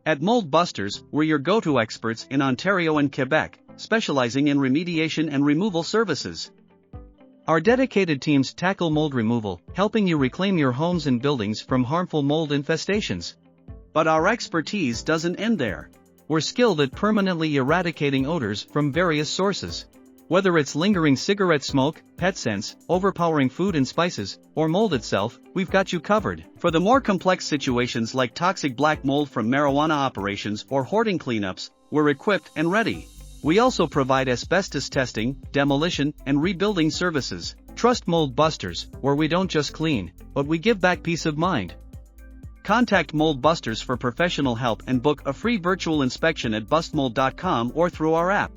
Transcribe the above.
At Mold Busters, we're your go-to experts in Ontario and Quebec, specializing in remediation and removal services. Our dedicated teams tackle mold removal, helping you reclaim your homes and buildings from harmful mold infestations. But our expertise doesn't end there. We're skilled at permanently eradicating odors from various sources. Whether it's lingering cigarette smoke, pet scents, overpowering food and spices, or mold itself, we've got you covered. For the more complex situations like toxic black mold from marijuana operations or hoarding cleanups, we're equipped and ready. We also provide asbestos testing, demolition, and rebuilding services. Trust Mold Busters, where we don't just clean, but we give back peace of mind. Contact Mold Busters for professional help and book a free virtual inspection at bustmold.com or through our app.